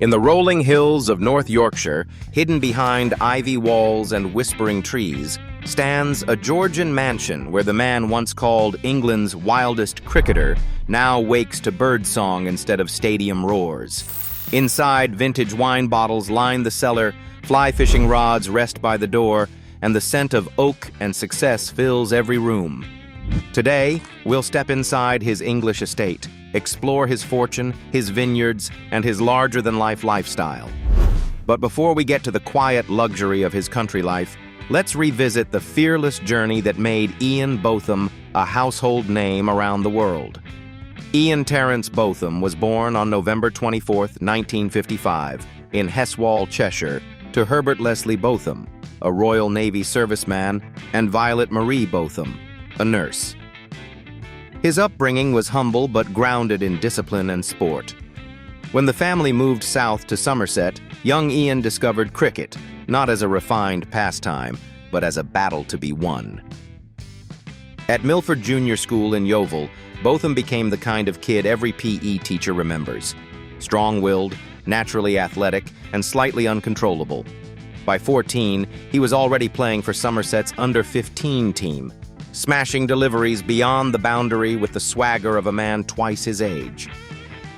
In the rolling hills of North Yorkshire, hidden behind ivy walls and whispering trees, stands a Georgian mansion where the man once called England's wildest cricketer now wakes to birdsong instead of stadium roars. Inside, vintage wine bottles line the cellar, fly fishing rods rest by the door, and the scent of oak and success fills every room. Today, we'll step inside his English estate, explore his fortune, his vineyards, and his larger-than-life lifestyle. But before we get to the quiet luxury of his country life, let's revisit the fearless journey that made Ian Botham a household name around the world. Ian Terence Botham was born on November 24, 1955, in Heswall, Cheshire, to Herbert Leslie Botham, a Royal Navy serviceman, and Violet Marie Botham, a nurse. His upbringing was humble but grounded in discipline and sport. When the family moved south to Somerset, young Ian discovered cricket, not as a refined pastime, but as a battle to be won. At Milford Junior School in Yeovil, Botham became the kind of kid every PE teacher remembers. Strong-willed, naturally athletic, and slightly uncontrollable. By 14, he was already playing for Somerset's under-15 team, smashing deliveries beyond the boundary with the swagger of a man twice his age.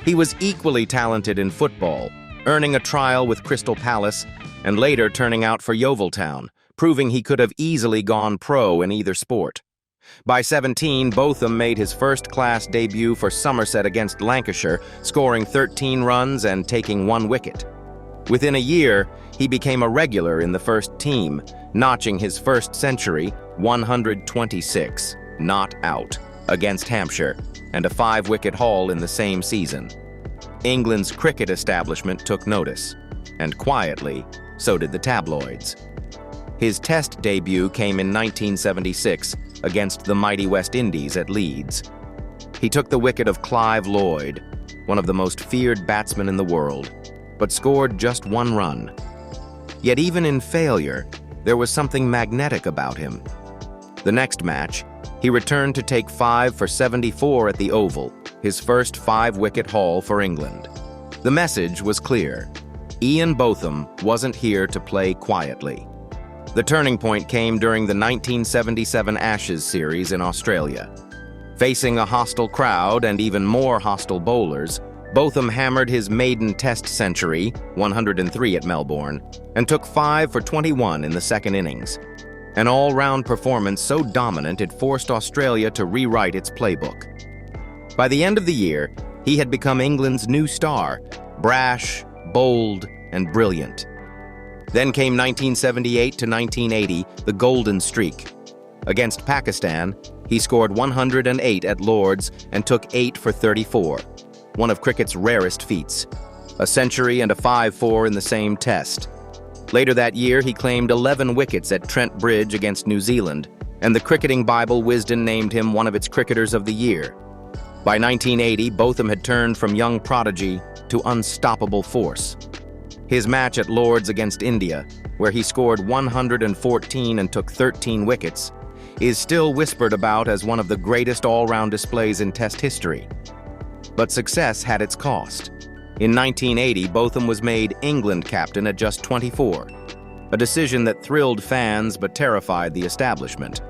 He was equally talented in football, earning a trial with Crystal Palace and later turning out for Yeovil Town, proving he could have easily gone pro in either sport. By 17, Botham made his first-class debut for Somerset against Lancashire, scoring 13 runs and taking 1 wicket. Within a year, he became a regular in the first team, notching his first century, 126, not out, against Hampshire, and a 5-wicket haul in the same season. England's cricket establishment took notice, and quietly, so did the tabloids. His Test debut came in 1976 against the mighty West Indies at Leeds. He took the wicket of Clive Lloyd, one of the most feared batsmen in the world, but scored just 1 run. Yet even in failure, there was something magnetic about him. The next match, he returned to take 5 for 74 at the Oval, his first 5-wicket haul for England. The message was clear. Ian Botham wasn't here to play quietly. The turning point came during the 1977 Ashes series in Australia. Facing a hostile crowd and even more hostile bowlers, Botham hammered his maiden Test century, 103 at Melbourne, and took 5 for 21 in the second innings. An all-round performance so dominant it forced Australia to rewrite its playbook. By the end of the year, he had become England's new star, brash, bold, and brilliant. Then came 1978 to 1980, the golden streak. Against Pakistan, he scored 108 at Lord's and took 8 for 34, one of cricket's rarest feats. A century and a 5-4 in the same Test. Later that year, he claimed 11 wickets at Trent Bridge against New Zealand, and the cricketing Bible Wisden named him one of its cricketers of the year. By 1980, Botham had turned from young prodigy to unstoppable force. His match at Lord's against India, where he scored 114 and took 13 wickets, is still whispered about as one of the greatest all-round displays in Test history. But success had its cost. In 1980, Botham was made England captain at just 24, a decision that thrilled fans but terrified the establishment.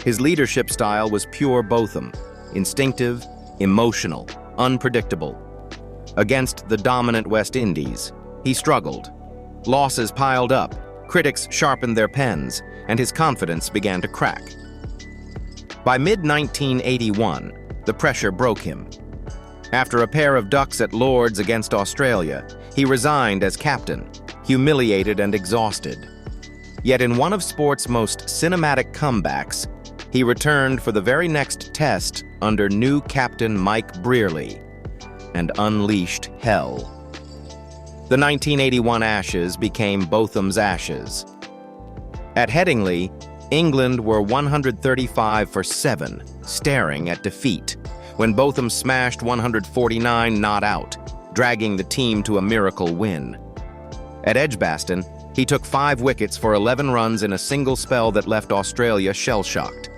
His leadership style was pure Botham, instinctive, emotional, unpredictable. Against the dominant West Indies, he struggled. Losses piled up, critics sharpened their pens, and his confidence began to crack. By mid-1981, the pressure broke him. After a pair of ducks at Lord's against Australia, he resigned as captain, humiliated and exhausted. Yet in one of sport's most cinematic comebacks, he returned for the very next Test under new captain Mike Brearley and unleashed hell. The 1981 Ashes became Botham's Ashes. At Headingley, England were 135 for 7, staring at defeat, when Botham smashed 149 not out, dragging the team to a miracle win. At Edgbaston, he took 5 wickets for 11 runs in a single spell that left Australia shell-shocked.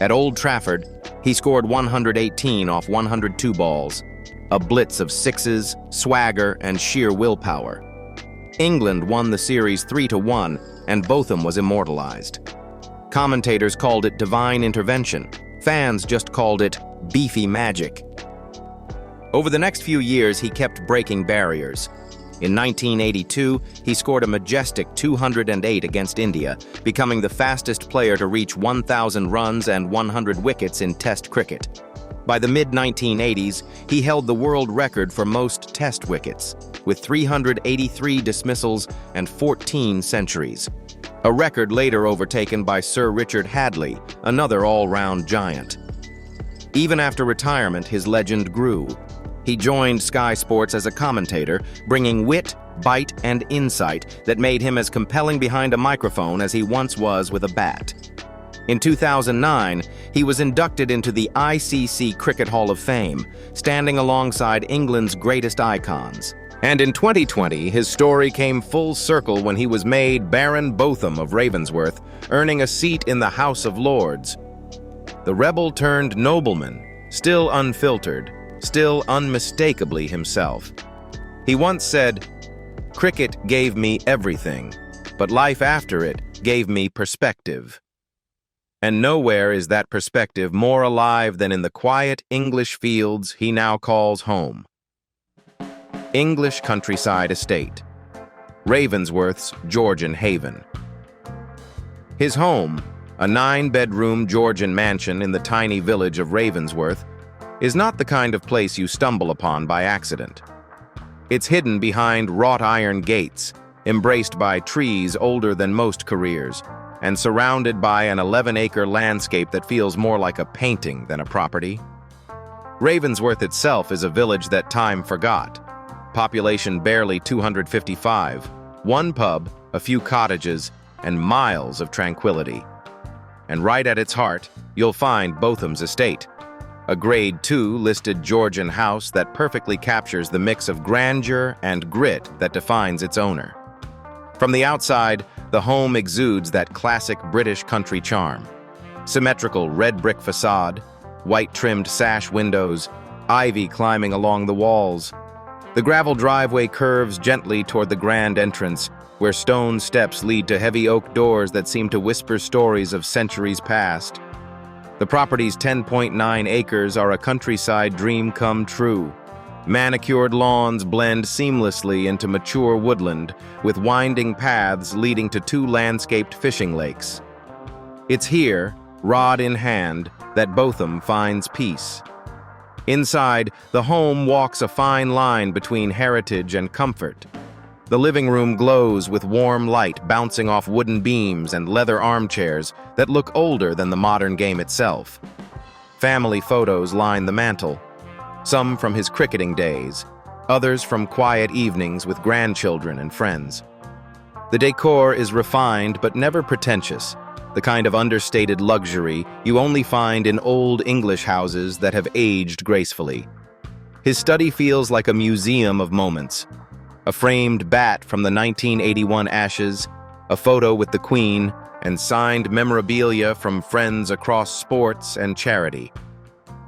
At Old Trafford, he scored 118 off 102 balls, a blitz of sixes, swagger, and sheer willpower. England won the series 3-1, and Botham was immortalized. Commentators called it divine intervention. Fans just called it beefy magic. Over the next few years, he kept breaking barriers. In 1982, he scored a majestic 208 against India, becoming the fastest player to reach 1,000 runs and 100 wickets in Test cricket. By the mid-1980s, he held the world record for most Test wickets, with 383 dismissals and 14 centuries, a record later overtaken by Sir Richard Hadlee, another all-round giant. Even after retirement, his legend grew. He joined Sky Sports as a commentator, bringing wit, bite, and insight that made him as compelling behind a microphone as he once was with a bat. In 2009, he was inducted into the ICC Cricket Hall of Fame, standing alongside England's greatest icons. And in 2020, his story came full circle when he was made Baron Botham of Ravensworth, earning a seat in the House of Lords. The rebel-turned-nobleman, still unfiltered, still unmistakably himself. He once said, "Cricket gave me everything, but life after it gave me perspective." And nowhere is that perspective more alive than in the quiet English fields he now calls home. English countryside estate, Ravensworth's Georgian haven. His home, a 9-bedroom Georgian mansion in the tiny village of Ravensworth, is not the kind of place you stumble upon by accident. It's hidden behind wrought iron gates, embraced by trees older than most careers, and surrounded by an 11-acre landscape that feels more like a painting than a property. Ravensworth itself is a village that time forgot. Population barely 255, one pub, a few cottages, and miles of tranquility. And right at its heart, you'll find Botham's estate, a Grade 2 listed Georgian house that perfectly captures the mix of grandeur and grit that defines its owner. From the outside, the home exudes that classic British country charm. Symmetrical red brick facade, white-trimmed sash windows, ivy climbing along the walls. The gravel driveway curves gently toward the grand entrance, where stone steps lead to heavy oak doors that seem to whisper stories of centuries past. The property's 10.9 acres are a countryside dream come true. Manicured lawns blend seamlessly into mature woodland, with winding paths leading to 2 landscaped fishing lakes. It's here, rod in hand, that Botham finds peace. Inside, the home walks a fine line between heritage and comfort. The living room glows with warm light bouncing off wooden beams and leather armchairs that look older than the modern game itself. Family photos line the mantel, some from his cricketing days, others from quiet evenings with grandchildren and friends. The decor is refined but never pretentious, the kind of understated luxury you only find in old English houses that have aged gracefully. His study feels like a museum of moments. A framed bat from the 1981 Ashes, a photo with the Queen, and signed memorabilia from friends across sports and charity.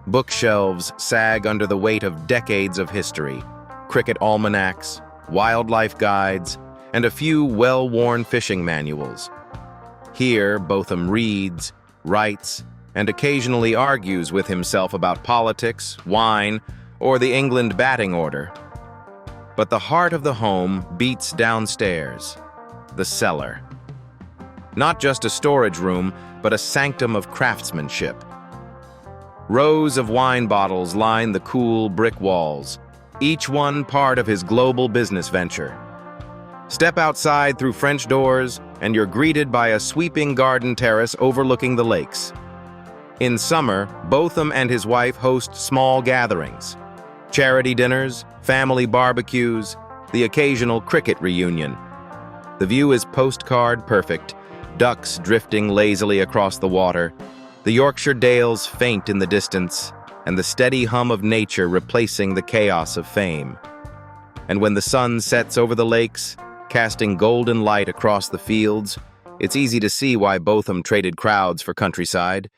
Bookshelves sag under the weight of decades of history, cricket almanacs, wildlife guides, and a few well-worn fishing manuals. Here, Botham reads, writes, and occasionally argues with himself about politics, wine, or the England batting order. But the heart of the home beats downstairs, the cellar. Not just a storage room, but a sanctum of craftsmanship. Rows of wine bottles line the cool brick walls, each one part of his global business venture. Step outside through French doors, and you're greeted by a sweeping garden terrace overlooking the lakes. In summer, Botham and his wife host small gatherings. Charity dinners, family barbecues, the occasional cricket reunion. The view is postcard perfect, ducks drifting lazily across the water, the Yorkshire dales faint in the distance, and the steady hum of nature replacing the chaos of fame. And when the sun sets over the lakes, casting golden light across the fields, it's easy to see why Botham traded crowds for countryside.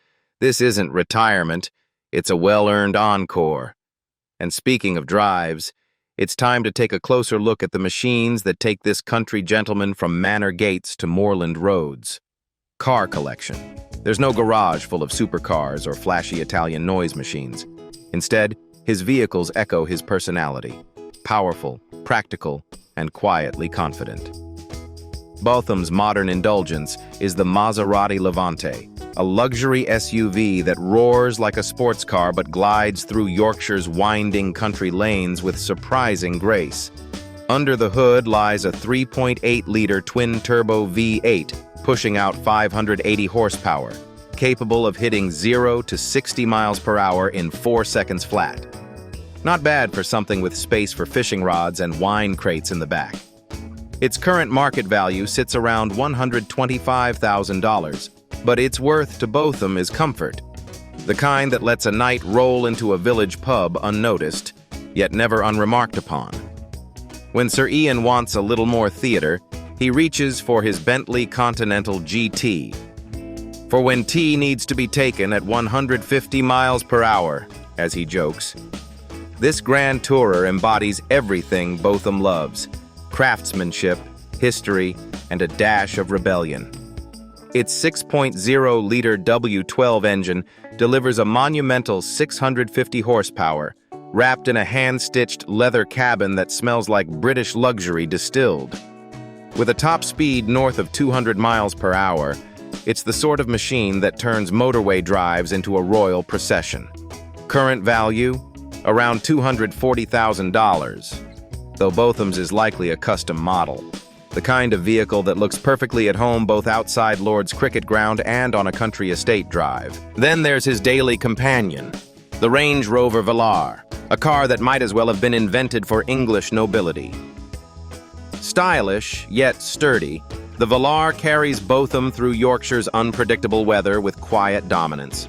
This isn't retirement, it's a well-earned encore. And speaking of drives, it's time to take a closer look at the machines that take this country gentleman from manor gates to moorland roads. Car collection. There's no garage full of supercars or flashy Italian noise machines. Instead, his vehicles echo his personality. Powerful, practical, and quietly confident. Botham's modern indulgence is the Maserati Levante, a luxury SUV that roars like a sports car but glides through Yorkshire's winding country lanes with surprising grace. Under the hood lies a 3.8-liter twin-turbo V8, pushing out 580 horsepower, capable of hitting 0 to 60 miles per hour in 4 seconds flat. Not bad for something with space for fishing rods and wine crates in the back. Its current market value sits around $125,000, but its worth to Botham is comfort, the kind that lets a night roll into a village pub unnoticed, yet never unremarked upon. When Sir Ian wants a little more theater, he reaches for his Bentley Continental GT. For when tea needs to be taken at 150 miles per hour, as he jokes. This grand tourer embodies everything Botham loves: craftsmanship, history, and a dash of rebellion. Its 6.0-liter W12 engine delivers a monumental 650 horsepower, wrapped in a hand-stitched leather cabin that smells like British luxury distilled. With a top speed north of 200 miles per hour, it's the sort of machine that turns motorway drives into a royal procession. Current value? Around $240,000. Though Botham's is likely a custom model, the kind of vehicle that looks perfectly at home both outside Lord's cricket ground and on a country estate drive. Then there's his daily companion, the Range Rover Velar, a car that might as well have been invented for English nobility. Stylish, yet sturdy, the Velar carries Botham through Yorkshire's unpredictable weather with quiet dominance.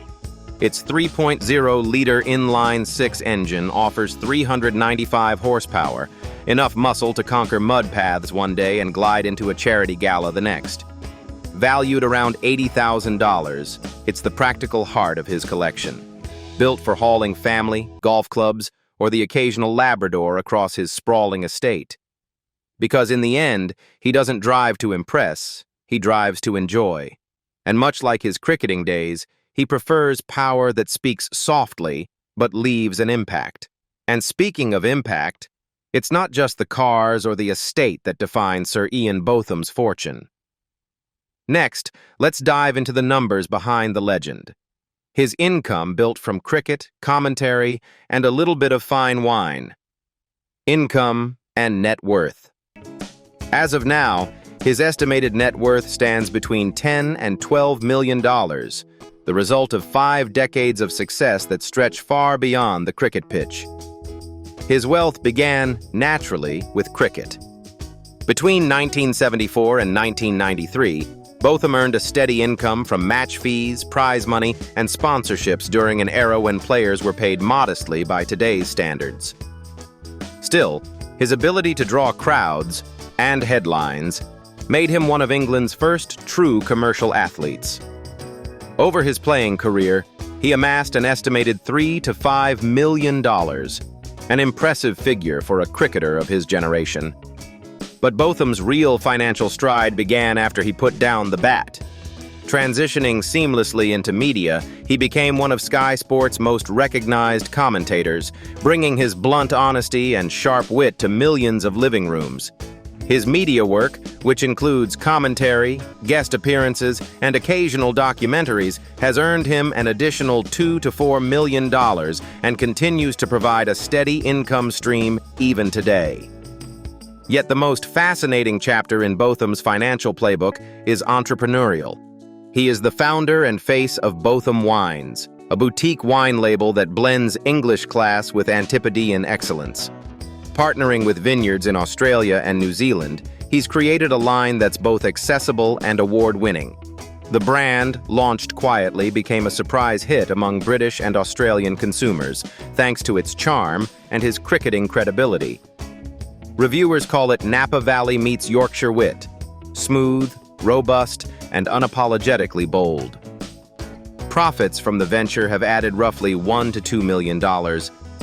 Its 3.0-liter inline-six engine offers 395 horsepower, enough muscle to conquer mud paths one day and glide into a charity gala the next. Valued around $80,000, it's the practical heart of his collection. Built for hauling family, golf clubs, or the occasional Labrador across his sprawling estate. Because in the end, he doesn't drive to impress, he drives to enjoy. And much like his cricketing days, he prefers power that speaks softly, but leaves an impact. And speaking of impact, it's not just the cars or the estate that define Sir Ian Botham's fortune. Next, let's dive into the numbers behind the legend. His income built from cricket, commentary, and a little bit of fine wine. Income and net worth. As of now, his estimated net worth stands between $10 and $12 million, the result of 5 decades of success that stretch far beyond the cricket pitch. His wealth began, naturally, with cricket. Between 1974 and 1993, Botham earned a steady income from match fees, prize money, and sponsorships during an era when players were paid modestly by today's standards. Still, his ability to draw crowds and headlines made him one of England's first true commercial athletes. Over his playing career, he amassed an estimated $3 to $5 million, an impressive figure for a cricketer of his generation. But Botham's real financial stride began after he put down the bat. Transitioning seamlessly into media, he became one of Sky Sports' most recognized commentators, bringing his blunt honesty and sharp wit to millions of living rooms. His media work, which includes commentary, guest appearances, and occasional documentaries, has earned him an additional $2 to $4 million and continues to provide a steady income stream even today. Yet the most fascinating chapter in Botham's financial playbook is entrepreneurial. He is the founder and face of Botham Wines, a boutique wine label that blends English class with Antipodean excellence. Partnering with vineyards in Australia and New Zealand, he's created a line that's both accessible and award-winning. The brand, launched quietly, became a surprise hit among British and Australian consumers, thanks to its charm and his cricketing credibility. Reviewers call it Napa Valley meets Yorkshire wit, smooth, robust, and unapologetically bold. Profits from the venture have added roughly $1 to $2 million,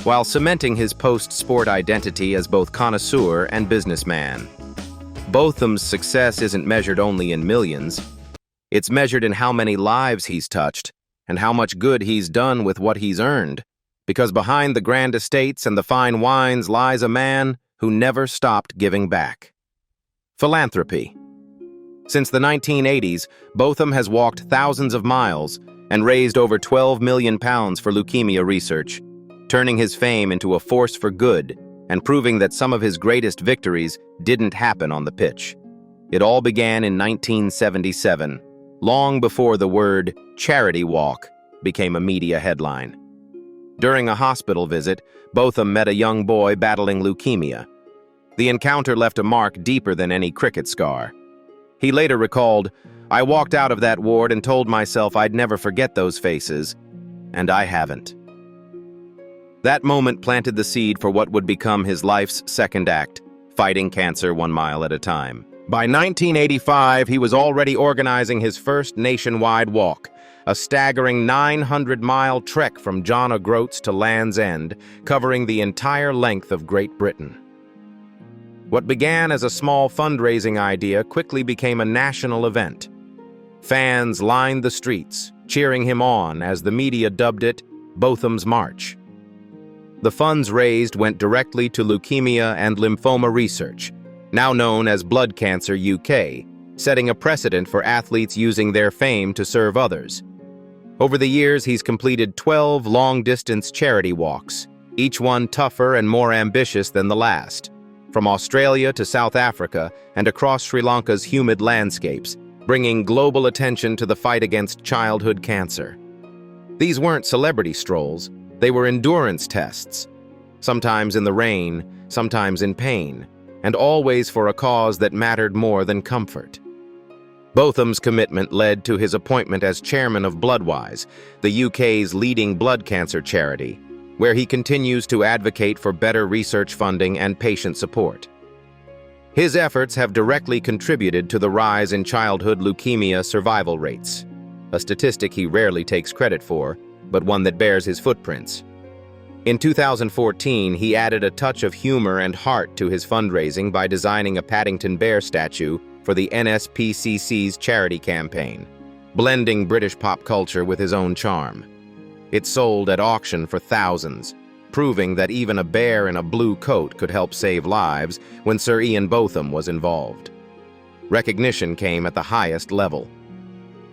while cementing his post-sport identity as both connoisseur and businessman. Botham's success isn't measured only in millions. It's measured in how many lives he's touched and how much good he's done with what he's earned. Because behind the grand estates and the fine wines lies a man who never stopped giving back. Philanthropy. Since the 1980s, Botham has walked thousands of miles and raised over £12 million for leukemia research, turning his fame into a force for good and proving that some of his greatest victories didn't happen on the pitch. It all began in 1977, long before the word charity walk became a media headline. During a hospital visit, Botham met a young boy battling leukemia. The encounter left a mark deeper than any cricket scar. He later recalled, "I walked out of that ward and told myself I'd never forget those faces, and I haven't." That moment planted the seed for what would become his life's second act, fighting cancer 1 mile at a time. By 1985, he was already organizing his first nationwide walk, a staggering 900-mile trek from John O'Groats to Land's End, covering the entire length of Great Britain. What began as a small fundraising idea quickly became a national event. Fans lined the streets, cheering him on as the media dubbed it Botham's March. The funds raised went directly to leukemia and lymphoma research, now known as Blood Cancer UK, setting a precedent for athletes using their fame to serve others. Over the years, he's completed 12 long-distance charity walks, each one tougher and more ambitious than the last, from Australia to South Africa and across Sri Lanka's humid landscapes, bringing global attention to the fight against childhood cancer. These weren't celebrity strolls, they were endurance tests, sometimes in the rain, sometimes in pain, and always for a cause that mattered more than comfort. Botham's commitment led to his appointment as chairman of Bloodwise, the UK's leading blood cancer charity, where he continues to advocate for better research funding and patient support. His efforts have directly contributed to the rise in childhood leukemia survival rates, a statistic he rarely takes credit for, but one that bears his footprints. In 2014, he added a touch of humor and heart to his fundraising by designing a Paddington Bear statue for the NSPCC's charity campaign, blending British pop culture with his own charm. It sold at auction for thousands, proving that even a bear in a blue coat could help save lives when Sir Ian Botham was involved. Recognition came at the highest level.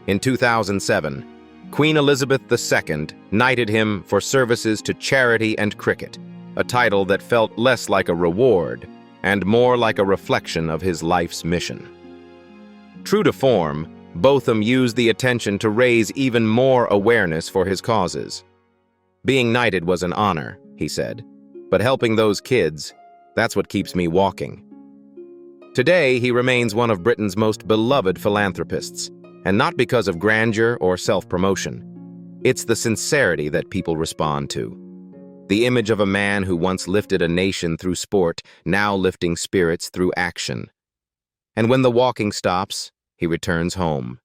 In 2007, Queen Elizabeth II knighted him for services to charity and cricket, a title that felt less like a reward and more like a reflection of his life's mission. True to form, Botham used the attention to raise even more awareness for his causes. "Being knighted was an honor," he said, "but helping those kids, that's what keeps me walking." Today, he remains one of Britain's most beloved philanthropists, and not because of grandeur or self-promotion. It's the sincerity that people respond to. The image of a man who once lifted a nation through sport, now lifting spirits through action. And when the walking stops, he returns home,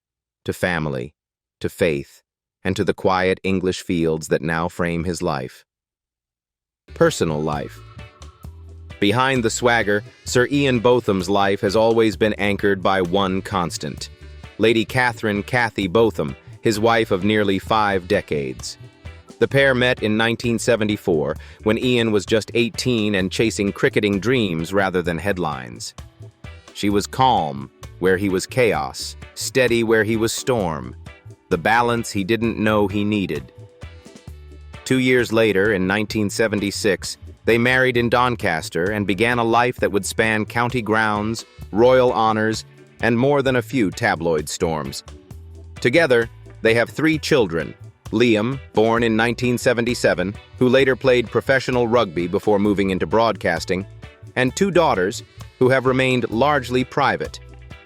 to family, to faith, and to the quiet English fields that now frame his life. Personal life. Behind the swagger, Sir Ian Botham's life has always been anchored by one constant: Lady Catherine "Cathy" Botham, his wife of nearly 5 decades. The pair met in 1974, when Ian was just 18 and chasing cricketing dreams rather than headlines. She was calm where he was chaos, steady where he was storm, the balance he didn't know he needed. 2 years later, in 1976, they married in Doncaster and began a life that would span county grounds, royal honors, and more than a few tabloid storms. Together, they have 3 children: Liam, born in 1977, who later played professional rugby before moving into broadcasting, and 2 daughters, who have remained largely private,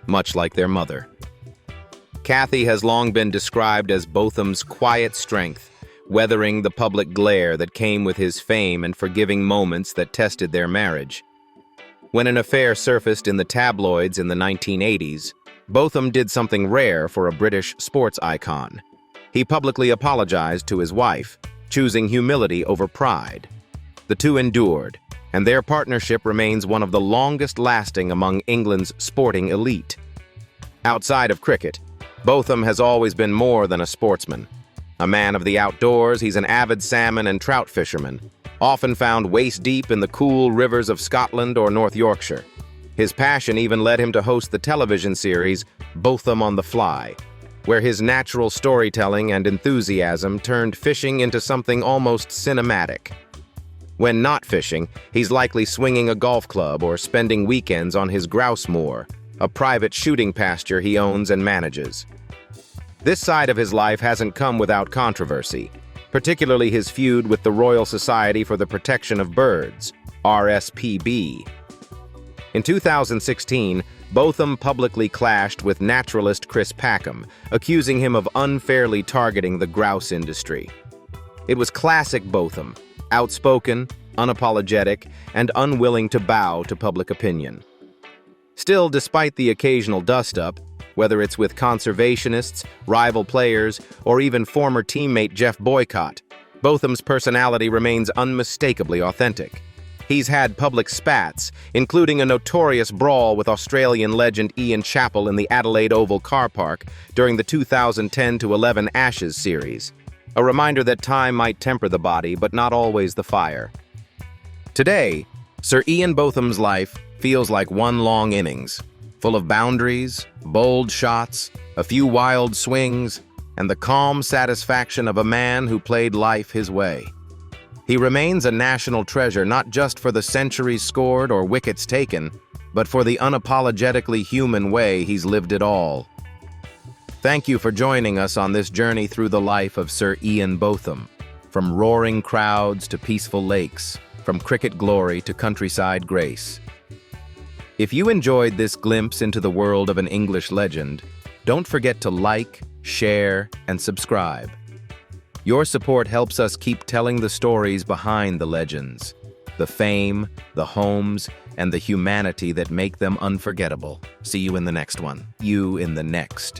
much like their mother. Cathy has long been described as Botham's quiet strength, weathering the public glare that came with his fame and forgiving moments that tested their marriage. When an affair surfaced in the tabloids in the 1980s, Botham did something rare for a British sports icon. He publicly apologized to his wife, choosing humility over pride. The two endured, and their partnership remains one of the longest-lasting among England's sporting elite. Outside of cricket, Botham has always been more than a sportsman. A man of the outdoors, he's an avid salmon and trout fisherman, often found waist-deep in the cool rivers of Scotland or North Yorkshire. His passion even led him to host the television series Botham on the Fly, where his natural storytelling and enthusiasm turned fishing into something almost cinematic. When not fishing, he's likely swinging a golf club or spending weekends on his grouse moor, a private shooting pasture he owns and manages. This side of his life hasn't come without controversy, particularly his feud with the Royal Society for the Protection of Birds, RSPB. In 2016, Botham publicly clashed with naturalist Chris Packham, accusing him of unfairly targeting the grouse industry. It was classic Botham, outspoken, unapologetic, and unwilling to bow to public opinion. Still, despite the occasional dust-up, whether it's with conservationists, rival players, or even former teammate Jeff Boycott, Botham's personality remains unmistakably authentic. He's had public spats, including a notorious brawl with Australian legend Ian Chappell in the Adelaide Oval car park during the 2010-11 Ashes series. A reminder that time might temper the body, but not always the fire. Today, Sir Ian Botham's life feels like one long innings, full of boundaries, bold shots, a few wild swings, and the calm satisfaction of a man who played life his way. He remains a national treasure not just for the centuries scored or wickets taken, but for the unapologetically human way he's lived it all. Thank you for joining us on this journey through the life of Sir Ian Botham, from roaring crowds to peaceful lakes, from cricket glory to countryside grace. If you enjoyed this glimpse into the world of an English legend, don't forget to like, share, and subscribe. Your support helps us keep telling the stories behind the legends, the fame, the homes, and the humanity that make them unforgettable. See you in the next one. You in the next.